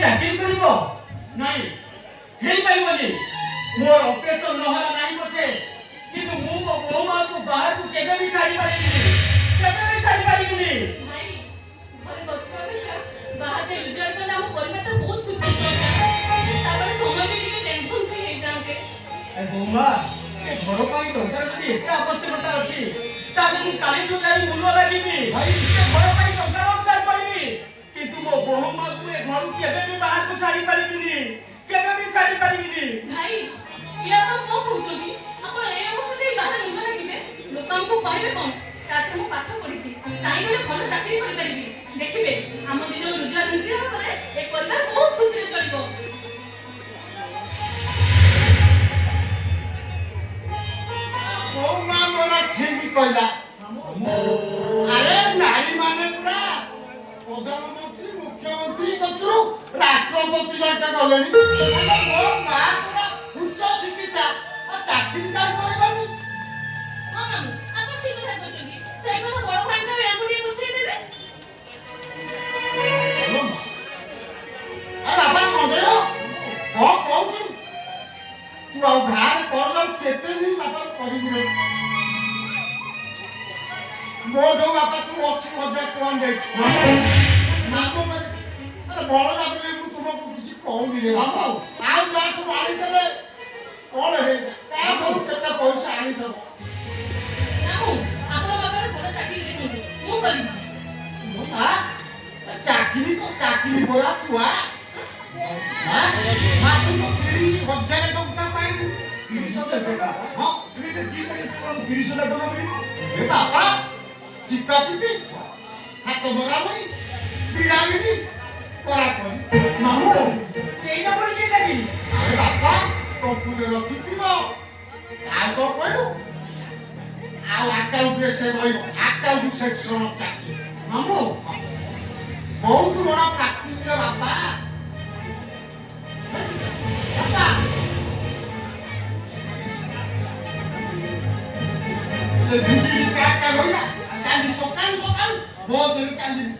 ଚାକିରି କରିବ ନାଇଁ ହେଇପାରିବନି। ମୋର ଅପରେସନ ନହେଲା ନାହିଁ ପଛେ, କିନ୍ତୁ ମୁଁ ମୋ ବୋହୂ ମାଙ୍କୁ ବାହାରକୁ କେବେ ବି ଛାଡ଼ି ପାରିବିନି, କେବେ ବି ଛାଡ଼ି ପାରିବିନି। ଭାଇ ଘରେ ବସିବା ଅପେକ୍ଷା ବାହାର ଯାଇ ରୋଜଗାର କଲେ ଆମ ପରିବାରଟା ବହୁତ ଖୁସି ହେଇଥାନ୍ତା। ତାପରେ ସମୟ ବି ଟିକେ ଟେନସନ ଫ୍ରି ହେଇଯାଆନ୍ତେ। ବୋଉମା, ଏ ଘର ପାଇଁ ଟଙ୍କା ଯଦି ଏତେ ଆବଶ୍ୟକତା ଅଛି, ତାହେଲେ ମୁଁ କାଲିଠୁ ଯାଇ ମୂଲ ଲାଗିବି। ଭାଇ ସେ ଘର ପାଇଁ ଟଙ୍କା ରୋଜଗାର କରିବି, କିନ୍ତୁ ମୋ ବୋହୂ ମାଙ୍କୁ ଏ ଘରୁ କେବେ ବି ବାହାରକୁ ଛାଡ଼ି ପାରିବିନି, କେବେ ବି ଛାଡ଼ି ପାରିବିନି। ଭାଇ ଇଏ ଆପଣ କଣ କହୁଛନ୍ତି? ଆପଣ ଏ ଅବସ୍ଥାରେ ବାହାରେ ମୂଲ ଲାଗିବେ, ଲୋକ ଆମକୁ କହିବେ କଣ? ତାଛଡ଼ା ମୁଁ ପାଠ ପଢିଛି, ଚାହିଁଲେ ଭଲ ଚାକିରି କରିପାରିବି। ଦେଖିବେ ଆମ ଦି ଜଣ ରୋଜଗାର ମିଶିବା ପରେ ଏ ପରିବାର ବହୁତ ଖୁସିରେ ଚଳିବ। ବୋଉ ମା ମୋର ଠିକ କହିଲା। ଆରେ ନାରୀ ମାନେ ପୁରା ପ୍ରଧାନମନ୍ତ୍ରୀ ମୁଖ୍ୟମନ୍ତ୍ରୀ କତୁରୁ ରାଷ୍ଟ୍ରପତି ଯାକେ ଗଲେଣି। ମୋ ମା ପୁରା ଉଚ୍ଚ ଶିକ୍ଷିତା, ଆଉ ଚାକିରି କାହିଁ କରିବନି? ହଁ ମାମୁଁ ଆପଣ ଠିକ କଥା କହିଛନ୍ତି। ସେଇ କଥା ବଡ ଭାଇଙ୍କ ବ୍ୟାଙ୍କୁ ଟିକେ ବୁଝେଇ ଦେବେ। ବାବା ସଞ୍ଜୟ କଣ କହୁଛୁ? ତୁ ଆଉ ଧାର କର କେତେ ଦିନ ବାପା କରିବୁ? ମୋ ଯୋଉ ବାପା ତୁ 80,000 ଟଙ୍କା ଦେଇଛୁ ମାମୁଁ ବଳ ଯାବରେ ମୁଁ ତୁମକୁ କିଛି କହୁନି ରେ ବାବୁ। ଆଉ ଯାହାକୁ ଆଣିଦେଲେ କଣ ହେଇଛି? କାହାକୁ କେତେ ପଇସା ଆଣିଦେବ? ମାମୁଁ ଆପଣ ବାପାର ଭଲ ଚାକିରି ଦେଖନ୍ତୁ, ମୁଁ କରିବି। ଚାକିରି ପରା ତୁଆ ମାସକୁ 30,000 ଟଙ୍କା ପାଇବୁ। 30,000 ଟଙ୍କା? ହଁ 30,000 ଟଙ୍କା ମିଳିବ? ଏ ବାପା ଚିପା ଚିପି ହାତ ମରାମରି ବିଡ଼ାବିଡ଼ି କରାକରି। ମାମୁଁ ଏଇଟା ପୁଣି କିଏ ଚାକିରି? ଆରେ ବାପା କମ୍ପୁଟର ଚିପିବ ଆଉ କଣ କହିଲୁ? ଆଉ ଆକାଉଣ୍ଟରେ ସେ ରହିବ, ଆକାଉଣ୍ଟ ସେକ୍ସନ ଚାକିରି। ମାମୁଁ ବହୁତ ବଡ଼ ପ୍ରାକ୍ଟିସରେ ବାପା। ବିଜୁଳି କାଟଟା ରହିଲା, କାଲି ସକାଳୁ ସକାଳୁ ବସରେ ଚାଲିବି।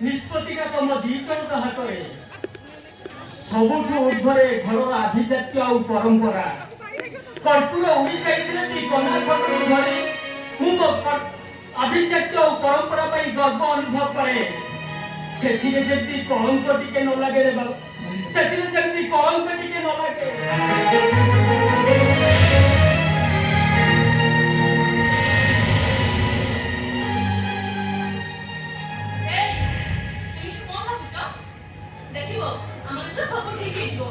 ନିଷ୍ପତ୍ତିଟା ତମ ଦି ଜଣଙ୍କ ହାତରେ। ସବୁଠୁ ଉର୍ଦ୍ଧ୍ୱରେ ଘରର ଆଭିଜାତ୍ୟ ଆଉ ପରମ୍ପରା। କର୍ପୂର ଉଡ଼ି ଯାଇଥିଲେ ବି କନା ଖଟରୁ ଧରି ମୁଁ ମୋ ଆଭିଜାତ୍ୟ ଆଉ ପରମ୍ପରା ପାଇଁ ଗର୍ବ ଅନୁଭବ କରେ। ସେଥିରେ ଯେମିତି କଳଙ୍କ ଟିକେ ନ ଲାଗେ ରେ ବାବୁ, ସେଥିରେ ଯେମିତି କଳଙ୍କ ଟିକେ ନ ଲାଗେ। ଏମିତି କଣ ଭାବୁଛ? ଦେଖିବ ଆମ ଭିତରେ ସବୁ ଠିକ ହେଇଯିବ।